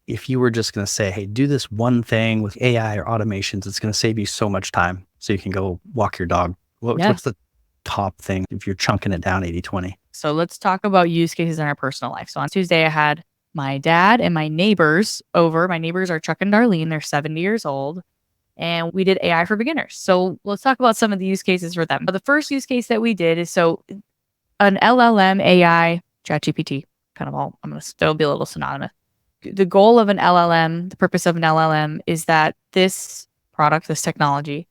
if you were just going to say, hey, do this one thing with AI or automations, it's going to save you so much time so you can go walk your dog. What's the top thing if you're chunking it down 80-20? So let's talk about use cases in our personal life. So on Tuesday, I had my dad and my neighbors over. My neighbors are Chuck and Darlene. They're 70 years old. And we did AI for beginners. So let's talk about some of the use cases for them. But the first use case that we did is an LLM AI, ChatGPT, kind of all, I'm going to still be a little synonymous. The goal of an LLM, the purpose of an LLM is that this product, this technology,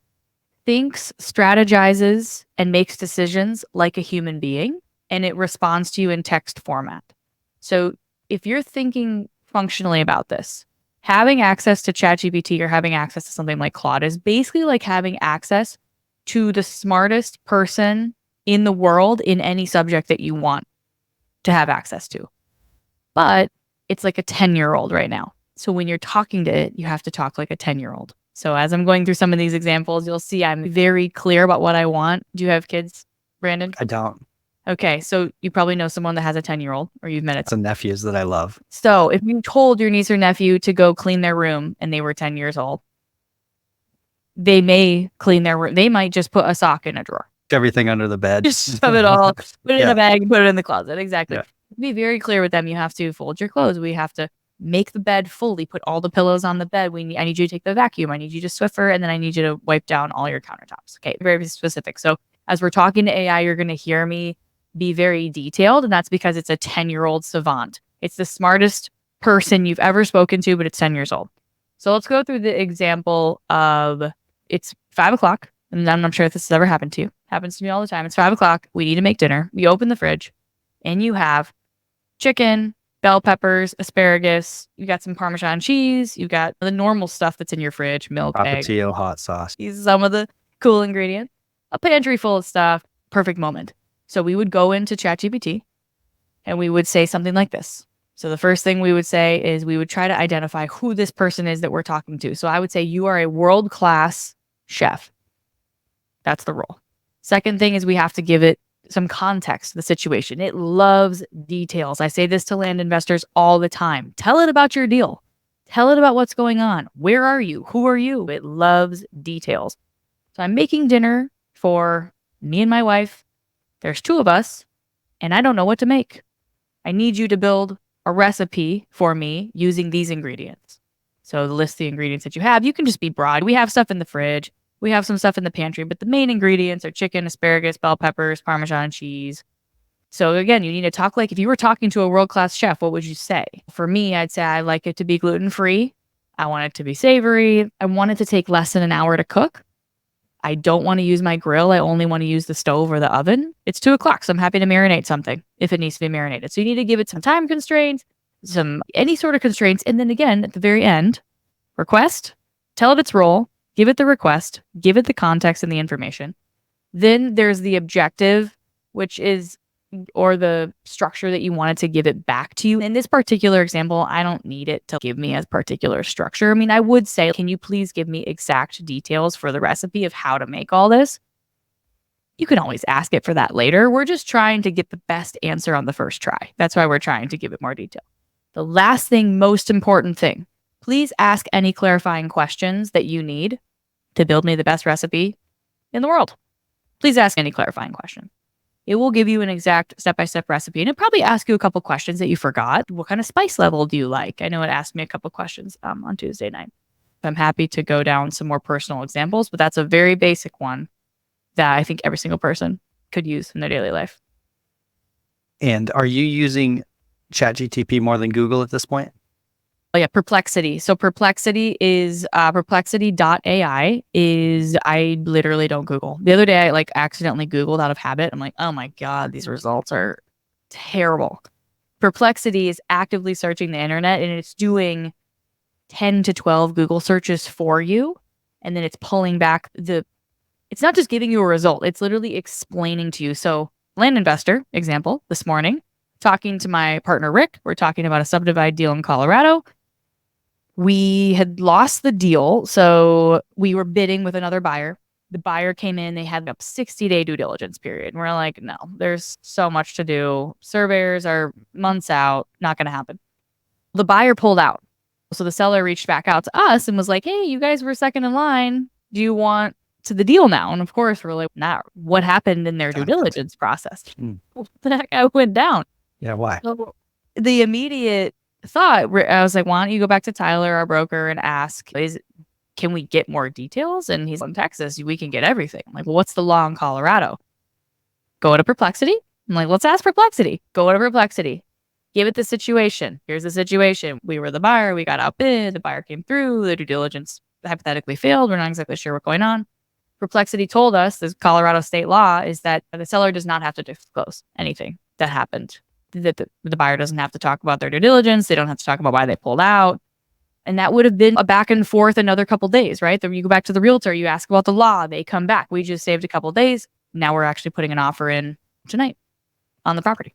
thinks, strategizes, and makes decisions like a human being, and it responds to you in text format. So if you're thinking functionally about this, having access to ChatGPT or having access to something like Claude is basically like having access to the smartest person in the world in any subject that you want to have access to. But it's like a 10-year-old right now. So when you're talking to it, you have to talk like a 10-year-old. So as I'm going through some of these examples, you'll see I'm very clear about what I want. Do you have kids, Brandon? I don't. Okay, so you probably know someone that has a 10-year-old or you've met it. Some nephews that I love. So if you told your niece or nephew to go clean their room and they were 10 years old, they may clean their room. They might just put a sock in a drawer. Everything under the bed. Just shove it all, put it in a bag and put it in the closet. Exactly. Yeah. Be very clear with them. You have to fold your clothes. We have to make the bed fully, put all the pillows on the bed. I need you to take the vacuum. I need you to Swiffer, and then I need you to wipe down all your countertops. Okay, very specific. So as we're talking to AI, you're going to hear me be very detailed, and that's because it's a 10-year-old savant. It's the smartest person you've ever spoken to, but it's 10 years old. So let's go through the example of it's 5 o'clock, and I'm sure if this has ever happened to you. Happens to me all the time. It's 5 o'clock. We need to make dinner. We open the fridge, and you have chicken, bell peppers, asparagus. You got some Parmesan cheese. You got the normal stuff that's in your fridge, milk, Tapatio, hot sauce. These are some of the cool ingredients. A pantry full of stuff. Perfect moment. So we would go into ChatGPT and we would say something like this. So the first thing we would say is we would try to identify who this person is that we're talking to. So I would say you are a world-class chef. That's the role. Second thing is we have to give it some context to the situation. It loves details. I say this to land investors all the time. Tell it about your deal. Tell it about what's going on. Where are you? Who are you? It loves details. So I'm making dinner for me and my wife. There's 2 of us, and I don't know what to make. I need you to build a recipe for me using these ingredients. So list the ingredients that you have. You can just be broad. We have stuff in the fridge. We have some stuff in the pantry, but the main ingredients are chicken, asparagus, bell peppers, Parmesan cheese. So again, you need to talk like if you were talking to a world-class chef, what would you say? For me, I'd say I like it to be gluten-free. I want it to be savory. I want it to take less than an hour to cook. I don't want to use my grill. I only want to use the stove or the oven. It's 2 o'clock, so I'm happy to marinate something if it needs to be marinated. So you need to give it some time constraints, any sort of constraints. And then again, at the very end, request, tell it its role, give it the request, give it the context and the information. Then there's the objective, which is, or the structure that you wanted to give it back to you. In this particular example, I don't need it to give me a particular structure. I mean, I would say, can you please give me exact details for the recipe of how to make all this? You can always ask it for that later. We're just trying to get the best answer on the first try. That's why we're trying to give it more detail. The last thing, most important thing, please ask any clarifying questions that you need to build me the best recipe in the world. Please ask any clarifying question. It will give you an exact step-by-step recipe, and it'll probably ask you a couple questions that you forgot. What kind of spice level do you like? I know it asked me a couple questions on Tuesday night. I'm happy to go down some more personal examples, but that's a very basic one that I think every single person could use in their daily life. And are you using ChatGPT more than Google at this point? Oh yeah, Perplexity. So Perplexity is perplexity.ai is, I literally don't Google. The other day I accidentally Googled out of habit. I'm like, oh my God, these results are terrible. Perplexity is actively searching the internet and it's doing 10 to 12 Google searches for you. And then it's pulling back it's not just giving you a result. It's literally explaining to you. So land investor example this morning, talking to my partner, Rick, we're talking about a subdivide deal in Colorado. We had lost the deal, so we were bidding with another buyer. The buyer came in, they had a 60-day due diligence period. And we're like, no, there's so much to do. Surveyors are months out, not going to happen. The buyer pulled out. So the seller reached back out to us and was like, hey, you guys were second in line. Do you want to the deal now? And of course, we're like, nah, what happened in their due diligence process? What the heck I went down? Yeah, why? So the immediate thought, I was like, why don't you go back to Tyler, our broker, and ask, can we get more details? And he's in Texas, we can get everything. I'm like, well, what's the law in Colorado? Go to Perplexity. I'm like, let's ask Perplexity. Go to Perplexity. Give it the situation. Here's the situation. We were the buyer. We got outbid. The buyer came through. The due diligence hypothetically failed. We're not exactly sure what's going on. Perplexity told us, the Colorado state law is that the seller does not have to disclose anything that happened. That the buyer doesn't have to talk about their due diligence. They don't have to talk about why they pulled out. And that would have been a back and forth another couple days, right? Then you go back to the realtor, you ask about the law, they come back. We just saved a couple days. Now we're actually putting an offer in tonight on the property.